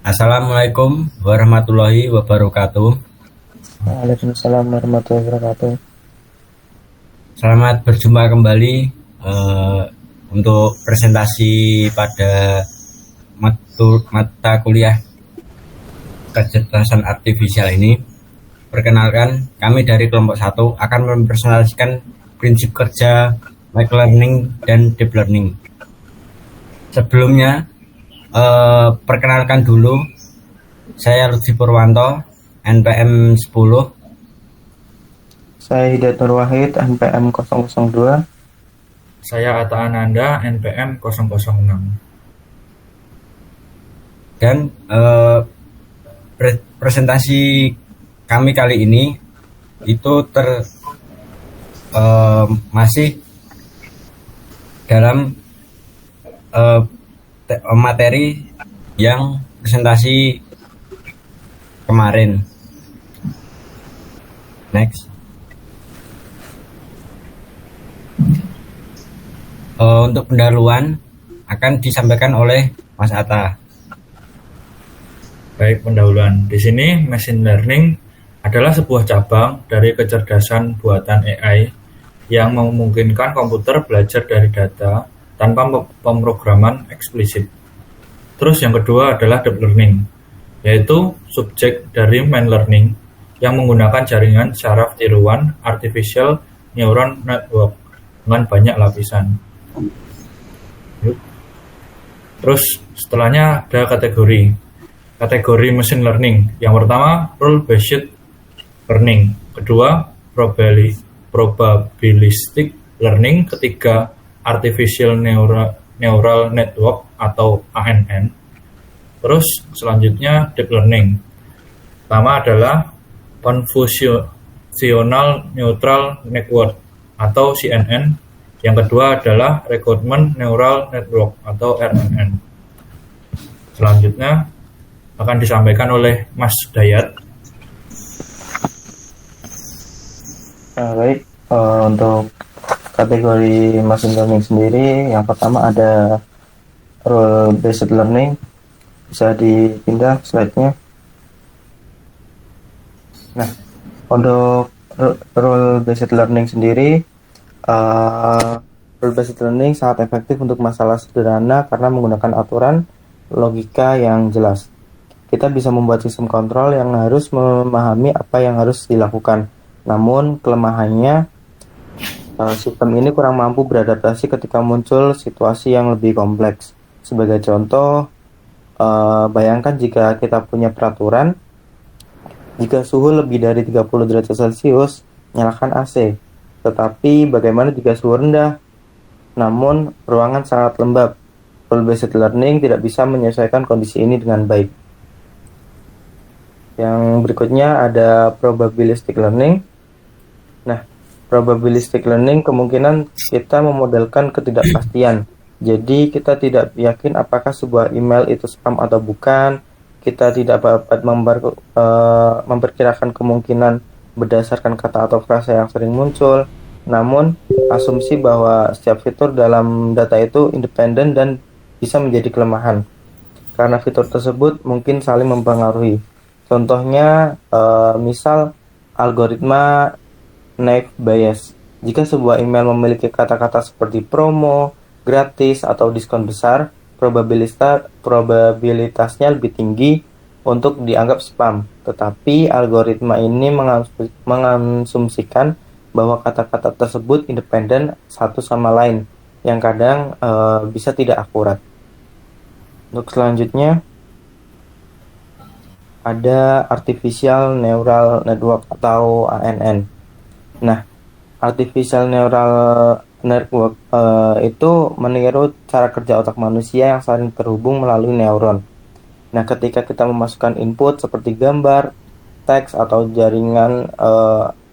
Assalamualaikum warahmatullahi wabarakatuh. Waalaikumsalam warahmatullahi wabarakatuh. Selamat berjumpa kembali untuk presentasi pada mata kuliah kecerdasan artifisial ini. Perkenalkan, kami dari kelompok 1 akan mempresentasikan prinsip kerja micro learning dan deep learning. Sebelumnya, perkenalkan dulu, saya Lutfi Purwanto, NPM 10. Saya Hidayat Nur Wahid, NPM 002. Saya Atta Ananda, NPM 006. Dan presentasi kami kali ini itu masih dalam materi yang presentasi kemarin. Next. Untuk pendahuluan akan disampaikan oleh Mas Atta. Baik, pendahuluan. Di sini machine learning adalah sebuah cabang dari kecerdasan buatan AI yang memungkinkan komputer belajar dari data tanpa pemrograman eksplisit. Terus yang kedua adalah deep learning, yaitu subjek dari main learning yang menggunakan jaringan saraf tiruan artificial neural network dengan banyak lapisan. Terus setelahnya ada kategori machine learning. Yang pertama rule based learning, kedua probabilistic learning, ketiga artificial neural network atau ANN. Terus selanjutnya deep learning. Pertama adalah convolutional neural network atau CNN. Yang kedua adalah reinforcement neural network atau RNN. Selanjutnya akan disampaikan oleh Mas Dayat. Baik, untuk kategori machine learning sendiri, yang pertama ada rule based learning. Bisa dipindah slide-nya. Nah, untuk rule based learning sendiri, rule based learning sangat efektif untuk masalah sederhana karena menggunakan aturan logika yang jelas. Kita bisa membuat sistem kontrol yang harus memahami apa yang harus dilakukan. Namun kelemahannya, sistem ini kurang mampu beradaptasi ketika muncul situasi yang lebih kompleks. Sebagai contoh, bayangkan jika kita punya peraturan, jika suhu lebih dari 30 derajat Celcius, nyalakan AC. Tetapi bagaimana jika suhu rendah, namun ruangan sangat lembab? Rule-based learning tidak bisa menyesuaikan kondisi ini dengan baik. Yang berikutnya ada probabilistic learning. Nah, probabilistic learning kemungkinan kita memodelkan ketidakpastian. Jadi kita tidak yakin apakah sebuah email itu spam atau bukan. Kita tidak dapat memperkirakan kemungkinan berdasarkan kata atau frasa yang sering muncul. Namun, asumsi bahwa setiap fitur dalam data itu independen dan bisa menjadi kelemahan. Karena fitur tersebut mungkin saling mempengaruhi. Contohnya, misal algoritma naive Bayes. Jika sebuah email memiliki kata-kata seperti promo, gratis, atau diskon besar, probabilitasnya lebih tinggi untuk dianggap spam. Tetapi algoritma ini mengasumsikan bahwa kata-kata tersebut independen satu sama lain, yang kadang bisa tidak akurat. Untuk selanjutnya ada artificial neural network atau ANN. Nah, artificial neural network itu meniru cara kerja otak manusia yang saling terhubung melalui neuron. Nah, ketika kita memasukkan input seperti gambar, teks, atau jaringan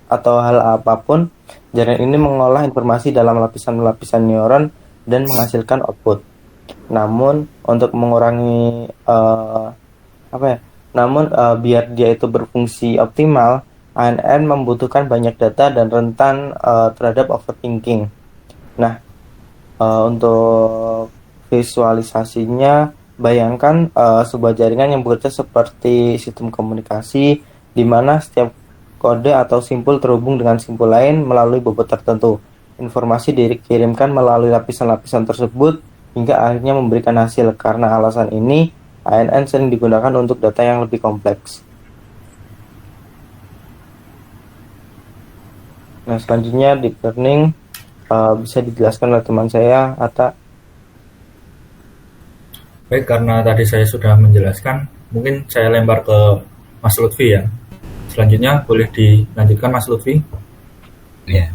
atau hal apapun, jaringan ini mengolah informasi dalam lapisan-lapisan neuron dan menghasilkan output. Namun, untuk mengurangi biar dia itu berfungsi optimal, ANN membutuhkan banyak data dan rentan terhadap overthinking. Nah, untuk visualisasinya Bayangkan sebuah jaringan yang bekerja seperti sistem komunikasi, di mana setiap kode atau simpul terhubung dengan simpul lain melalui bobot tertentu. Informasi dikirimkan melalui lapisan-lapisan tersebut hingga akhirnya memberikan hasil. Karena alasan ini, ANN sering digunakan untuk data yang lebih kompleks. Nah, selanjutnya deep learning bisa dijelaskan oleh teman saya, Atta. Baik, karena tadi saya sudah menjelaskan, mungkin saya lempar ke Mas Lutfi ya. Selanjutnya boleh dilanjutkan Mas Lutfi. Ya.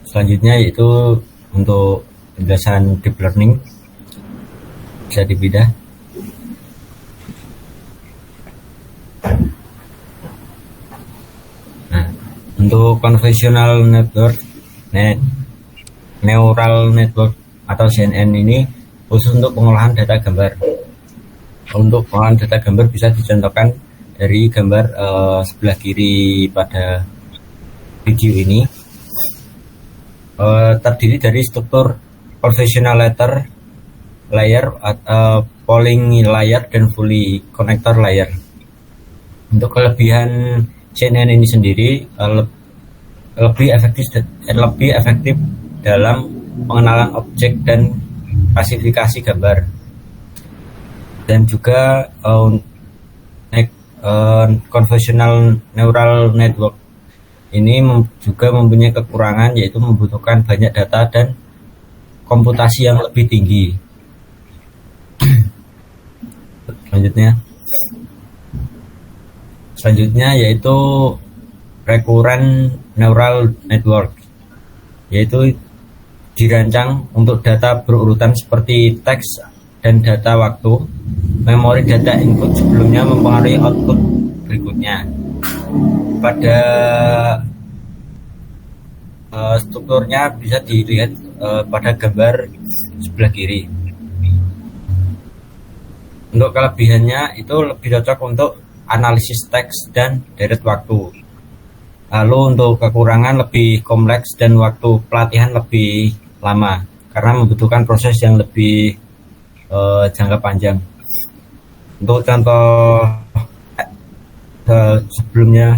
Selanjutnya yaitu untuk penjelasan deep learning, bisa dipindah. Nah, untuk convolutional network, neural network atau CNN ini khusus untuk pengolahan data gambar. Untuk pengolahan data gambar bisa dicontohkan dari gambar sebelah kiri pada video ini. Terdiri dari struktur convolutional layer, polling layer, dan fully connector layer. Untuk kelebihan CNN ini sendiri lebih efektif dalam pengenalan objek dan klasifikasi gambar, dan juga convolutional neural network ini juga mempunyai kekurangan, yaitu membutuhkan banyak data dan komputasi yang lebih tinggi. Selanjutnya yaitu recurrent neural network, yaitu dirancang untuk data berurutan seperti teks dan data waktu. Memori data input sebelumnya mempengaruhi output berikutnya. Pada strukturnya bisa dilihat pada gambar sebelah kiri. Untuk kelebihannya itu lebih cocok untuk analisis teks dan deret waktu. Lalu untuk kekurangan lebih kompleks dan waktu pelatihan lebih lama karena membutuhkan proses yang lebih jangka panjang. Untuk contoh sebelumnya,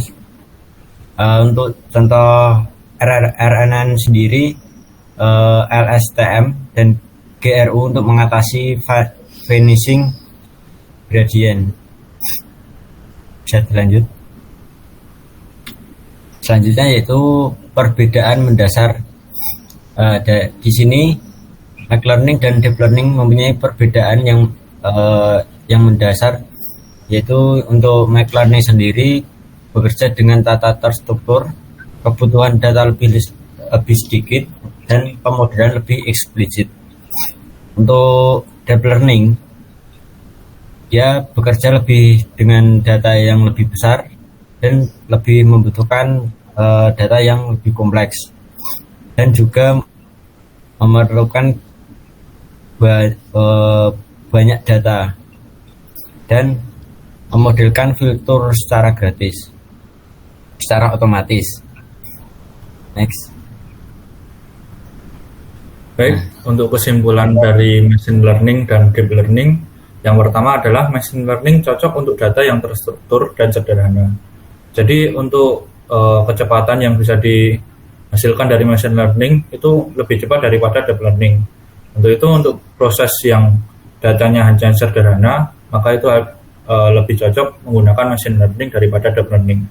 untuk contoh RNN sendiri, LSTM dan GRU untuk mengatasi vanishing gradient. Bisa dilanjut. Selanjutnya yaitu perbedaan mendasar. Di sini machine learning dan deep learning mempunyai perbedaan yang mendasar, yaitu untuk machine learning sendiri bekerja dengan tata terstruktur, kebutuhan data lebih sedikit, dan pemodelan lebih eksplisit. Untuk deep learning, dia bekerja lebih dengan data yang lebih besar dan lebih membutuhkan data yang lebih kompleks, dan juga memerlukan banyak data dan memodelkan filter secara otomatis. Next. Baik, untuk kesimpulan dari machine learning dan deep learning, yang pertama adalah machine learning cocok untuk data yang terstruktur dan sederhana. Jadi untuk kecepatan yang bisa dihasilkan dari machine learning itu lebih cepat daripada deep learning. Untuk itu, untuk proses yang datanya hanya sederhana, maka itu lebih cocok menggunakan machine learning daripada deep learning.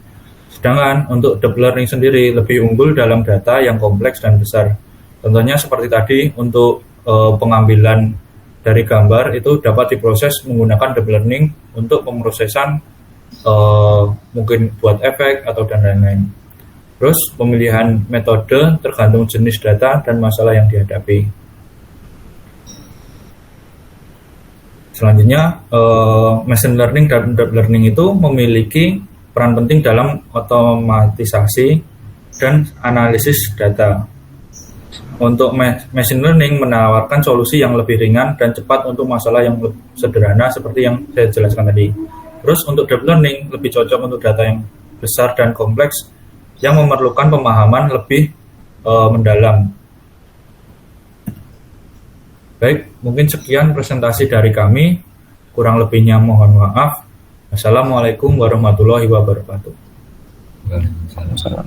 Sedangkan untuk deep learning sendiri lebih unggul dalam data yang kompleks dan besar. Contohnya seperti tadi, untuk pengambilan dari gambar itu dapat diproses menggunakan deep learning untuk pemrosesan mungkin buat efek atau dan lain-lain. Terus pemilihan metode tergantung jenis data dan masalah yang dihadapi. Selanjutnya, machine learning dan deep learning itu memiliki peran penting dalam otomatisasi dan analisis data. Untuk machine learning menawarkan solusi yang lebih ringan dan cepat untuk masalah yang sederhana seperti yang saya jelaskan tadi. Terus untuk deep learning lebih cocok untuk data yang besar dan kompleks yang memerlukan pemahaman lebih mendalam. Baik, mungkin sekian presentasi dari kami. Kurang lebihnya mohon maaf. Assalamualaikum warahmatullahi wabarakatuh. Waalaikumsalam.